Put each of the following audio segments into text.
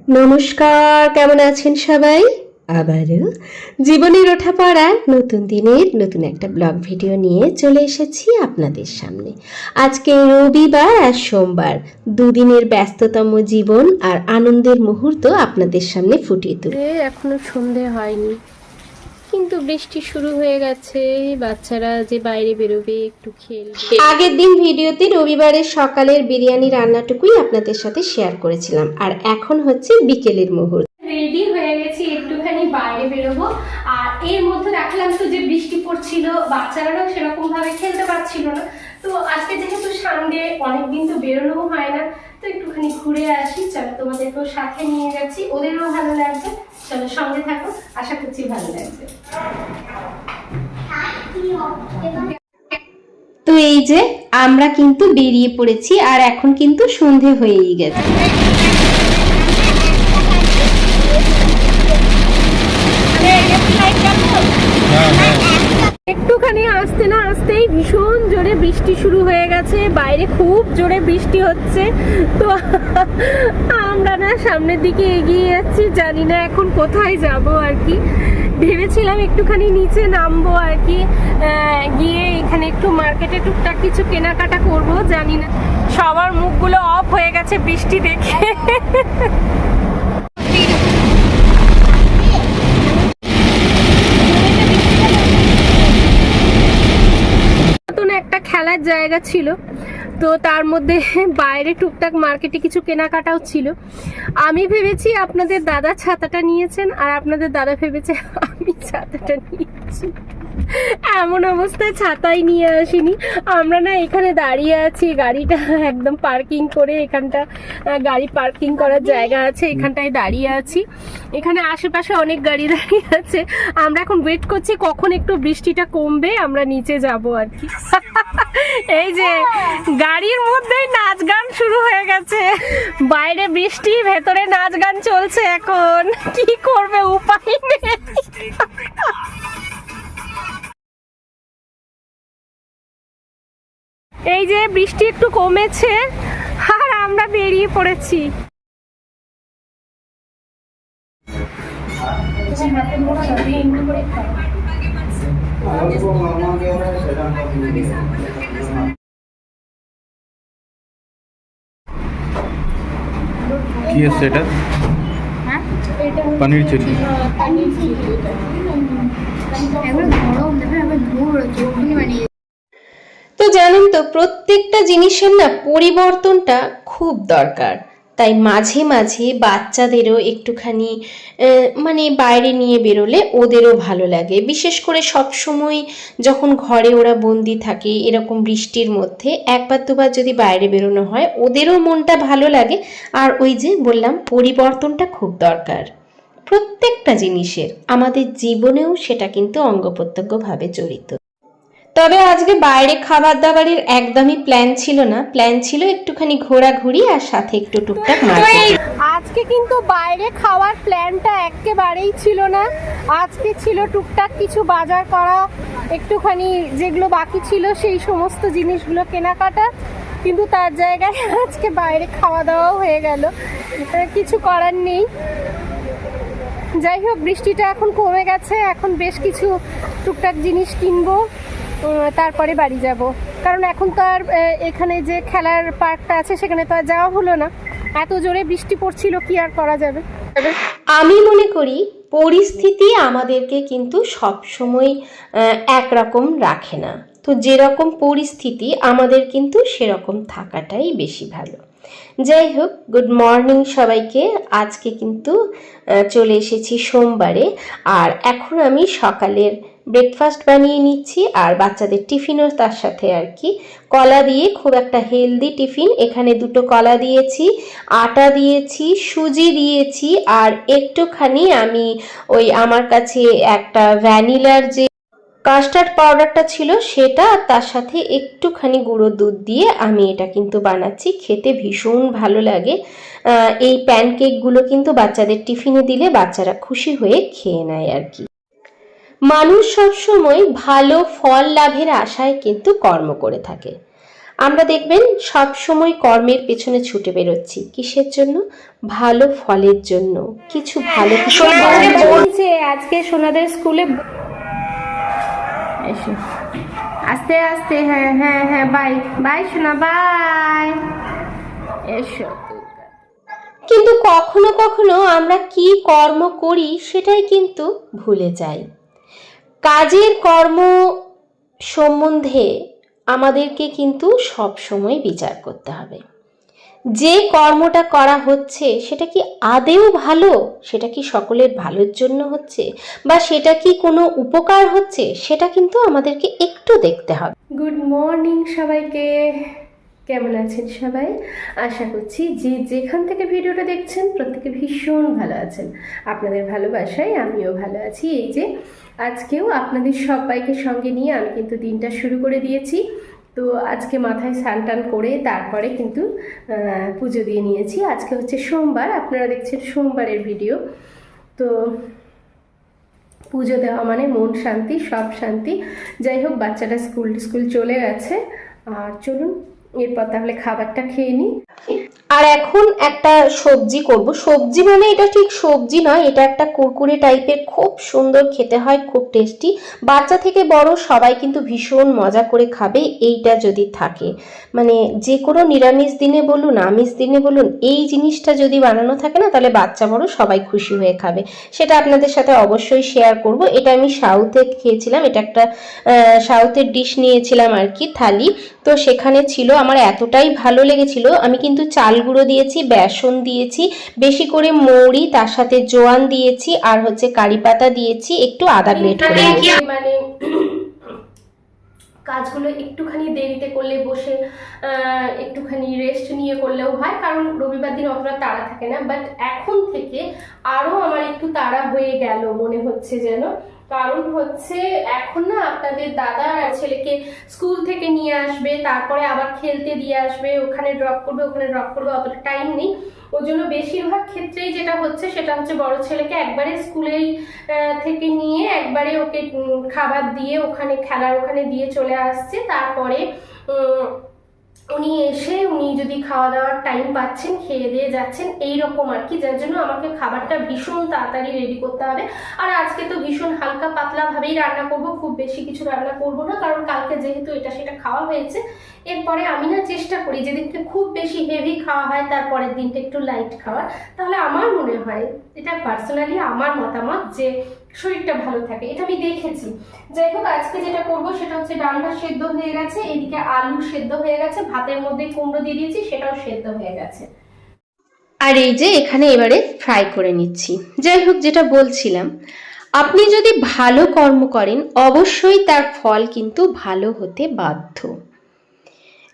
নমস্কার, কেমন আছেন সবাই? আবারও জীবনের ওঠাপড়ার নতুন দিনের নতুন একটা ব্লগ ভিডিও নিয়ে চলে এসেছি আপনাদের সামনে। আজকে রবিবার আর সোমবার, দুদিনের ব্যস্ততম জীবন আর আনন্দের মুহূর্ত আপনাদের সামনে ফুটিয়ে তুলে। এখনো সন্ধে হয়নি, কিন্তু বৃষ্টি শুরু হয়ে গেছে। বাচ্চারা যে বাইরে বেরোবে, একটু খেলবে। আগের দিন ভিডিওতে রবিবারের সকালের বিরিয়ানি রান্নাটুকুই আপনাদের সাথে শেয়ার করেছিলাম, আর এখন হচ্ছে বিকেলের মুহূর্ত। রেডি হয়ে গেছি, একটুখানি বাইরে বেরোবো। আর এর মধ্যে দেখালাম তো যে বৃষ্টি পড়ছিল, বাচ্চারাও সেরকম ভাবে খেলতে পারছিল না। তো আজকে যেহেতু সানডে, অনেকদিন তো বেরোনো হয় না, তো একটুখানি ঘুরে আসি। চলো, তোমাদেরকেও সাথে নিয়ে যাচ্ছি, ওদেরও ভালো লাগবে। চলো সঙ্গে থাকো, আশা করছি ভালো লাগবে। তো এই যে আমরা কিন্তু বেরিয়ে পড়েছি, আর এখন কিন্তু সন্ধে হয়েই গেছে। একটুখানি আসতে না আসতেই ভীষণ জোরে বৃষ্টি শুরু হয়ে গেছে, বাইরে খুব জোরে বৃষ্টি হচ্ছে। তো আমরা না সামনের দিকে এগিয়ে যাচ্ছি, জানি না এখন কোথায় যাব আর কি। ভেবেছিলাম একটুখানি নিচে নামবো আর কি, গিয়ে এখানে একটু মার্কেটে টুকটাক কিছু কেনাকাটা করব। জানি না, সবার মুখগুলো অফ হয়ে গেছে বৃষ্টি দেখে। একটা খেলার জায়গা ছিল, তো তার মধ্যে বাইরে টুকটাক মার্কেটে কিছু কেনাকাটাও ছিল। আমি ভেবেছি আপনাদের দাদা ছাতাটা নিয়েছেন, আর আপনাদের দাদা ভেবেছে আমি ছাতাটা নিয়েছি। এমন অবস্থায় ছাতাই নিয়ে আসিনি। আমরা না এখানে দাঁড়িয়ে আছি, গাড়িটা একদম পার্কিং করে, এখানটা গাড়ি পার্কিং করার জায়গা আছে, এখানটায় দাঁড়িয়ে আছি। এখানে আশেপাশে অনেক গাড়ি দাঁড়িয়ে আছে। আমরা এখন ওয়েট করছি কখন একটু বৃষ্টিটা কমবে, আমরা নিচে যাব আর কি। এই যে গাড়ির মধ্যেই নাচ গান শুরু হয়ে গেছে। বাইরে বৃষ্টি, ভেতরে নাচ গান চলছে। এখন কি করবে, উপায় নেই। এই যে বৃষ্টি একটু কমেছে, আর আমরা বেরিয়ে পড়েছি। কি আছে এটা? পনির চিলি। তো জানেন তো, প্রত্যেকটা জিনিসের না পরিবর্তনটা খুব দরকার। তাই মাঝে মাঝে বাচ্চাদেরও একটুখানি মানে বাইরে নিয়ে বেরোলে ওদেরও ভালো লাগে। বিশেষ করে সব সময় যখন ঘরে ওরা বন্দি থাকে, এরকম বৃষ্টির মধ্যে একবার দুবার যদি বাইরে বেরোনো হয়, ওদেরও মনটা ভালো লাগে। আর ওই যে বললাম, পরিবর্তনটা খুব দরকার প্রত্যেকটা জিনিসের। আমাদের জীবনেও সেটা কিন্তু অঙ্গ প্রত্যঙ্গভাবে জড়িত। তবে আজকে বাইরে খাবার দাবারের একদমই প্ল্যান ছিল না, প্ল্যান ছিল একটুখানি ঘোরাঘুরি আর সাথে একটু টুকটাক মার্কেট। আজকে কিন্তু বাইরে খাওয়ার প্ল্যানটা একেবারেই ছিল না। আজকে ছিল টুকটাক কিছু বাজার করা, একটুখানি যেগুলো বাকি ছিল সেই সমস্ত জিনিসগুলো কেনাকাটা। কিন্তু তার জায়গায় আজকে বাইরে খাওয়া দাওয়াও হয়ে গেল, কিছু করার নেই। যাই হোক, বৃষ্টিটা এখন কমে গেছে, এখন বেশ কিছু টুকটাক জিনিস কিনবো, তারপরে বাড়ি যাব। কারণ এখন তো আর এখানে যে খেলার পার্কটা আছে সেখানে তো আর যাওয়া হলো না, এত জোরে বৃষ্টি পড়ছিল, কি আর করা যাবে। আমি মনে করি পরিস্থিতি আমাদেরকে কিন্তু সব সময় একরকম রাখে না। তো যেরকম পরিস্থিতি, আমাদের কিন্তু সেরকম থাকাটাই বেশি ভালো। যাই হোক, গুড মর্নিং সবাইকে। আজকে কিন্তু চলে এসেছি সোমবারে, আর এখন আমি সকালের ব্রেকফাস্ট বানিয়ে নিচ্ছি, আর বাচ্চাদের টিফিনও তার সাথে আর কি। কলা দিয়ে খুব একটা হেলদি টিফিন। এখানে দুটো কলা দিয়েছি, আটা দিয়েছি, সুজি দিয়েছি, আর একটুখানি আমি ওই আমার কাছে একটা ভ্যানিলার যে কাস্টার্ড পাউডারটা ছিল সেটা, আর তার সাথে একটুখানি গুঁড়ো দুধ দিয়ে আমি এটা কিন্তু বানাচ্ছি। খেতে ভীষণ ভালো লাগে। এই প্যানকেকগুলো কিন্তু বাচ্চাদের টিফিনে দিলে বাচ্চারা খুশি হয়ে খেয়ে নেয় আর কি। মানুষ সবসময় ভালো ফল লাভের আশায় কিন্তু কর্ম করে থাকে, আমরা দেখবেন সব সময় কর্মের পেছনে ছুটে বেরোচ্ছি কিসের জন্য? ভালো ফলের জন্য, কিছু ভালো কিছু করার জন্য। আজকে সোনাদের স্কুলে এসো আস্তে আস্তে, হ্যাঁ হ্যাঁ হ্যাঁ, বাই বাই সোনা, বাই। এসো। কিন্তু কখনো কখনো আমরা কি কর্ম করি সেটাই কিন্তু ভুলে যাই। কাজের কর্ম সম্বন্ধে আমাদেরকে কিন্তু সব সময় বিচার করতে হবে। যে কর্মটা করা হচ্ছে সেটা কি আদেও ভালো, সেটা কি সকলের ভালোর জন্য হচ্ছে, বা সেটা কি কোনো উপকার হচ্ছে, সেটা কিন্তু আমাদেরকে একটু দেখতে হবে। গুড মর্নিং সবাইকে, কেমন আছেন সবাই? আশা করছি যে যেখান থেকে ভিডিওটা দেখছেন প্রত্যেকে ভীষণ ভালো আছেন। আপনাদের ভালোবাসায় আমিও ভালো আছি। এই যে আজকেও আপনাদের সবাইকে সঙ্গে নিয়ে আমি কিন্তু দিনটা শুরু করে দিয়েছি। তো আজকে মাথায় স্নান টান করে তারপরে কিন্তু পুজো দিয়ে নিয়েছি। আজকে হচ্ছে সোমবার, আপনারা দেখছেন সোমবারের ভিডিও। তো পুজো দেওয়া মানে মন শান্তি, সব শান্তি। যাই হোক, বাচ্চাটা স্কুল চলে গেছে। আর চলুন এরপর তাহলে খাবারটা খেয়ে নিই। আর এখন একটা সবজি করব। সবজি মানে এটা ঠিক সবজি নয়, এটা একটা কুরকুরে টাইপের, খুব সুন্দর খেতে হয়, খুব টেস্টি। বাচ্চা থেকে বড় সবাই কিন্তু ভীষণ মজা করে খাবে এইটা যদি থাকে। মানে যে কোনো নিরামিষ দিনে বলুন, আমিষ দিনে বলুন, এই জিনিসটা যদি বানানো থাকে না, তাহলে বাচ্চা বড় সবাই খুশি হয়ে খাবে। সেটা আপনাদের সাথে অবশ্যই শেয়ার করব। এটা আমি সাউথে খেয়েছিলাম, এটা একটা সাউথের ডিশ নিয়েছিলাম আর কি, থালি। তো সেখানে ছিল, আমার এতটাই ভালো লেগেছিল। আমি কিন্তু চাল গুঁড়ো দিয়েছি, বেসন দিয়েছি, বেশি করে মৌরি, তার সাথে জোয়ান দিয়েছি, আর হচ্ছে কারি পাতা দিয়েছি, একটু আদা গ্রেট করে দিয়েছি। মানে কাজগুলো একটুখানি দেরিতে করলে, বসে একটুখানি রেস্ট নিয়ে করলেও হয়, কারণ রবিবার দিন অতটা তাড়া থাকে না। বাট এখন থেকে আরো আমার একটু তাড়া হয়ে গেল মনে হচ্ছে যেন। কারণ হচ্ছে এখন না আপনাদের দাদা আর ছেলেকে স্কুল থেকে নিয়ে আসবে, তারপরে আবার খেলতে দিয়ে আসবে, ওখানে ড্রপ করবে, অতটা টাইম নেই। ওই জন্য বেশিরভাগ ক্ষেত্রেই যেটা হচ্ছে সেটা হচ্ছে বড় ছেলেকে একবারে স্কুলেই থেকে নিয়ে একবারে ওকে খাবার দিয়ে ওখানে খেলার ওখানে দিয়ে চলে আসছে। তারপরে উনি এসে উনি যদি খাওয়া দাওয়ার টাইম পাচ্ছেন, খেয়ে দিয়ে যাচ্ছেন, এইরকম আর কি। যার জন্য আমাকে খাবারটা ভীষণ তাড়াতাড়ি রেডি করতে হবে। আর আজকে তো ভীষণ হালকা পাতলা ভাবেই রান্না করব, খুব বেশি কিছু রান্না করব না, কারণ কালকে যেহেতু এটা সেটা খাওয়া হয়েছে। এরপরে আমি না চেষ্টা করি যেদিনকে খুব বেশি হেভি খাওয়া হয় তারপরের দিনটা একটু লাইট খাওয়ার। তাহলে আমার মনে হয়, এটা পার্সোনালি আমার মতামত, যে শরীরটা ভালো থাকে, এটা আমি দেখেছি। যাই হোক, আজকে যেটা করব সেটা হচ্ছে ডালটা সেদ্ধ হয়ে গেছে, এদিকে আলু সেদ্ধ হয়ে গেছে, ভাতের মধ্যে কুমড়ো দিয়ে দিয়েছি, সেটাও সেদ্ধ হয়ে গেছে। আর এই যে এখানে এবারে ফ্রাই করে নিচ্ছি। যাই হোক, যেটা বলছিলাম, আপনি যদি ভালো কর্ম করেন অবশ্যই তার ফল কিন্তু ভালো হতে বাধ্য।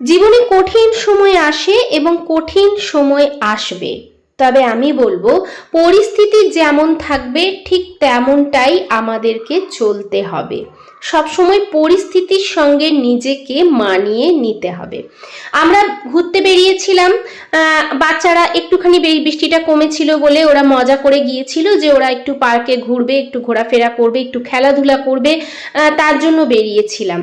জীবনে কঠিন সময় আসে এবং কঠিন সময় আসবে, তবে আমি বলবো পরিস্থিতি যেমন থাকবে ঠিক তেমনটাই আমাদেরকে চলতে হবে। সবসময় পরিস্থিতির সঙ্গে নিজেকে মানিয়ে নিতে হবে। আমরা ঘুরতে বেরিয়েছিলাম, বাচ্চারা একটুখানি বৃষ্টিটা কমেছিল বলে ওরা মজা করে গিয়েছিল যে ওরা একটু পার্কে ঘুরবে, একটু ঘোরাফেরা করবে, একটু খেলাধুলা করবে, তার জন্য বেরিয়েছিলাম।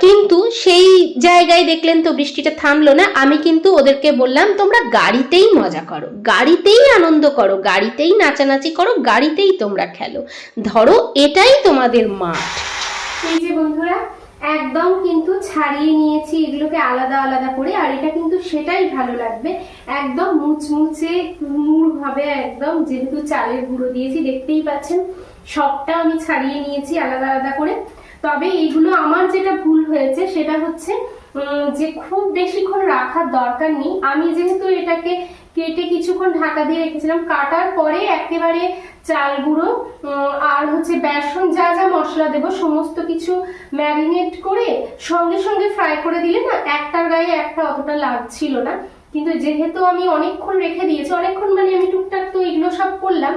কিন্তু সেই জায়গায় দেখলেন তো বৃষ্টিটা থামলো না। আমি কিন্তু ওদেরকে বললাম, তোমরা গাড়িতেই মজা করো, গাড়িতেই আনন্দ করো, গাড়িতেই নাচানাচি করো, গাড়িতেই তোমরা খেলো, ধরো এটাই তোমাদের মাঠ। এই যে বন্ধুরা, একদম কিন্তু ছাড়িয়ে নিয়েছি এগুলোকে আলাদা আলাদা করে। আর এটা কিন্তু সেটাই ভালো লাগবে, একদম মুচমুচে কুমড় ভাবে, একদম, যেহেতু চালের গুঁড়ো দিয়েছি দেখতেই পাচ্ছেন। সবটা আমি ছাড়িয়ে নিয়েছি আলাদা আলাদা করে। তবে এইগুলো আমার যেটা ভুল হয়েছে সেটা হচ্ছে যে খুব বেশিক্ষণ রাখার দরকার নেই। আমি যেহেতু এটাকে কেটে কিছুক্ষণ ঢাকা দিয়ে রেখেছিলাম, কাটার পরে একেবারে চাল গুঁড়ো আর হচ্ছে বেসন, যা যা মশলা দেব সমস্ত কিছু ম্যারিনেট করে সঙ্গে সঙ্গে ফ্রাই করে দিলে না একটার গায়ে একটা অতটা লাগছিল না। কিন্তু যেহেতু আমি অনেকক্ষণ রেখে দিয়েছি, অনেকক্ষণ মানে আমি টুকটাক তো এগুলো সব করলাম,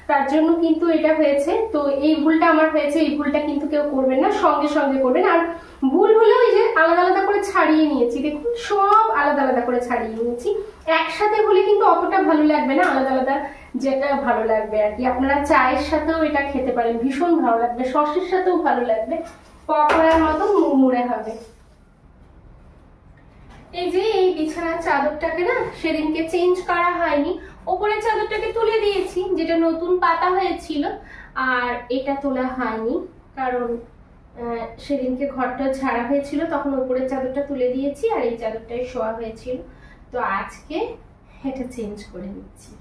তার জন্য কিন্তু এটা হয়েছে। তো এই ভুলটা আমার হয়েছে, এই ভুলটা কিন্তু কেউ করবেন না, সঙ্গে সঙ্গে করবেন। আর ভুল হলেও এই যে আলাদা আলাদা করে ছাড়িয়ে নিয়েছি, দেখুন সব আলাদা আলাদা করে ছাড়িয়ে নিয়েছি। একসাথে হলে কিন্তু অতটা ভালো লাগবে না, আলাদা আলাদা যেটা ভালো লাগবে আর কি। আপনারা চায়ের সাথেও এটা খেতে পারেন, ভীষণ ভালো লাগবে, সসের সাথেও ভালো লাগবে, পকোড়ার মতো মুড়মুড়ে হবে। এই যে এই বিছানার চাদরটাকে না সেদিনকে চেঞ্জ করা হয়নি, ওপরের চাদরটাকে তুলে দিয়েছি যেটা নতুন পাতা হয়েছিল, আর এটা তোলা হয়নি কারণ সেদিনকে ঘরটা ঝাড়া হয়েছিল, তখন ওপরের চাদরটা তুলে দিয়েছি আর এই চাদরটাই শোয়া হয়েছিল। তো আজকে এটা চেঞ্জ করে নিচ্ছি।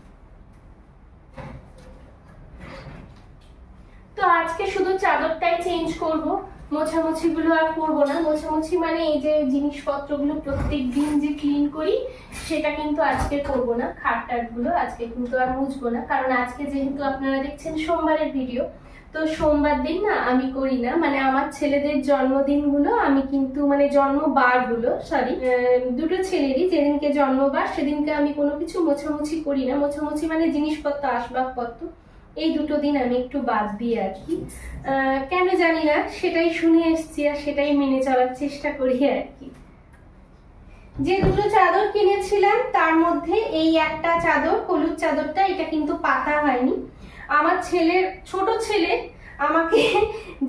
তো আজকে শুধু চাদরটাই চেঞ্জ করব, মোছামুছি গুলো আর করবো না। মোছামুছি মানে এই যে জিনিসপত্রগুলো প্রত্যেক দিন যে ক্লিন করি সেটা কিন্তু আজকে করব না। খাটটাট গুলো আজকে কিন্তু আর মুছবো না, কারণ আজকে যেহেতু আপনারা দেখছেন সোমবারের ভিডিও, তো সোমবার দিন না আমি করি না, মানে আমার ছেলেদের জন্মদিনগুলো আমি কিন্তু মানে জন্মবারগুলো সরি দুটো ছেলেরই যেদিনকে জন্মবার সেদিনকে আমি কোনো কিছু মোছামুছি করি না। মোছামুছি মানে জিনিসপত্র আসবাবপত্র এই দুটো দিন আমি একটু বাদ দিই আর কি। কেন জানি না, সেটাই শুনে এসছি আর সেটাই মেনে চলার চেষ্টা করি আর কি। যে দুটো চাদর কিনেছিলাম তার মধ্যে এই একটা চাদর, হলুদ চাদরটা, এটা কিন্তু পাতা হয়নি। আমার ছেলের, ছোট ছেলে আমাকে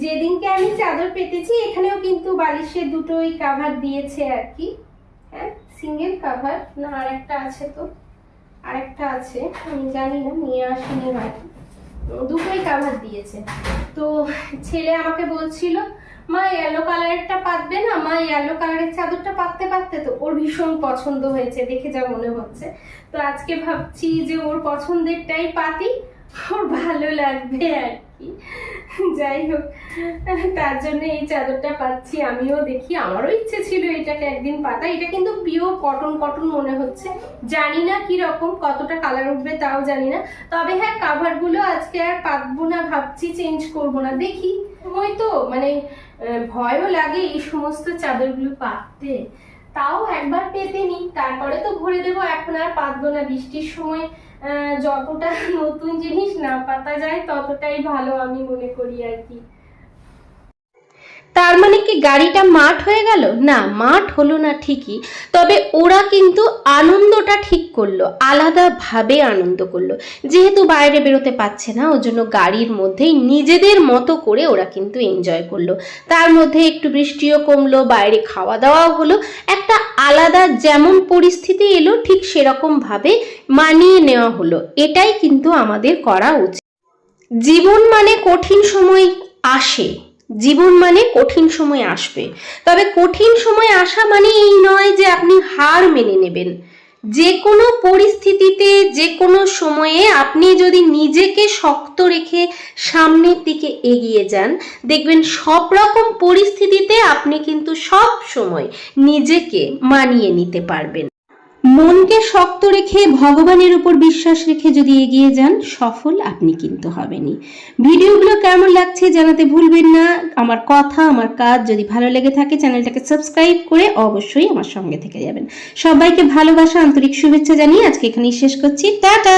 যেদিনকে আমি চাদর পেতেছি, এখানেও কিন্তু বালিশের দুটোই কাভার দিয়েছে আর কি। হ্যাঁ, সিঙ্গেল কাভার না আর একটা আছে, তো আরেকটা আছে আমি জানি না, নিয়ে আসিনি হয়তো, দুটোই কাভার দিয়েছে। তো ছেলে আমাকে বলছিল মা ইয়েলো কালারেরটা পাতবে না, মা ইয়েলো কালারের চাদরটা পাততে পাততে তো ওর ভীষণ পছন্দ হয়েছে দেখে যা মনে হচ্ছে। তো আজকে ভাবছি যে ওর পছন্দেরটাই পাতি, ওর ভালো লাগবে আর কি। যাই হোক, তার জন্য এই চাদরটা পাচ্ছি। আমিও দেখি, আমারও ইচ্ছে ছিল এটাকে একদিন পাতা। এটা কিন্তু পিওর কটন কটন মনে হচ্ছে, জানি না কি রকম, কতটা কালার উঠবে তাও জানি না। তবে হ্যাঁ, কাভার গুলো আজকে আর পাতবো না, ভাবছি চেঞ্জ করব না, দেখি। ওই তো মানে ভয়ও লাগে এই সমস্ত চাদরগুলো পাততে, তাও একবার পেতে নি, তারপরে তো ভরে দেবো। এখন আর পাতবো না, বৃষ্টির সময় যতটা নতুন জিনিস না পাতা যায় ততটাই ভালো আমি মনে করি আর কি। তার মানে কি গাড়িটা মাঠ হয়ে গেল? না, মাঠ হলো না ঠিকই, তবে ওরা কিন্তু আনন্দটা ঠিক করলো, আলাদাভাবে আনন্দ করলো। যেহেতু বাইরে বেরোতে পারছে না, ওর জন্য গাড়ির মধ্যেই নিজেদের মতো করে ওরা কিন্তু এনজয় করলো। তার মধ্যে একটু বৃষ্টিও কমলো, বাইরে খাওয়া দাওয়াও হলো, একটা আলাদা যেমন পরিস্থিতি এলো ঠিক সেরকমভাবে মানিয়ে নেওয়া হলো। এটাই কিন্তু আমাদের করা উচিত। জীবন মানে কঠিন সময় আসে, জীবন মানে কঠিন সময় আসবে, তবে কঠিন সময় আসা মানে এই নয় যে আপনি হার মেনে নেবেন। যে কোনো পরিস্থিতিতে যে কোনো সময়ে আপনি যদি নিজেকে শক্ত রেখে সামনের দিকে এগিয়ে যান, দেখবেন সব রকম পরিস্থিতিতে আপনি কিন্তু সব সময় নিজেকে মানিয়ে নিতে পারবেন। মনকে শক্ত রেখে ভগবানের উপর বিশ্বাস রেখে যদি এগিয়ে যান, সফল আপনি কিন্তু হবেনই। ভিডিওগুলো কেমন লাগছে জানাতে ভুলবেন না। আমার কথা, আমার কাজ যদি ভালো লেগে থাকে চ্যানেলটাকে সাবস্ক্রাইব করে অবশ্যই আমার সঙ্গে থেকে যাবেন। সবাইকে ভালোবাসা, আন্তরিক শুভেচ্ছা জানিয়ে আজকে এখানেই শেষ করছি। টাটা।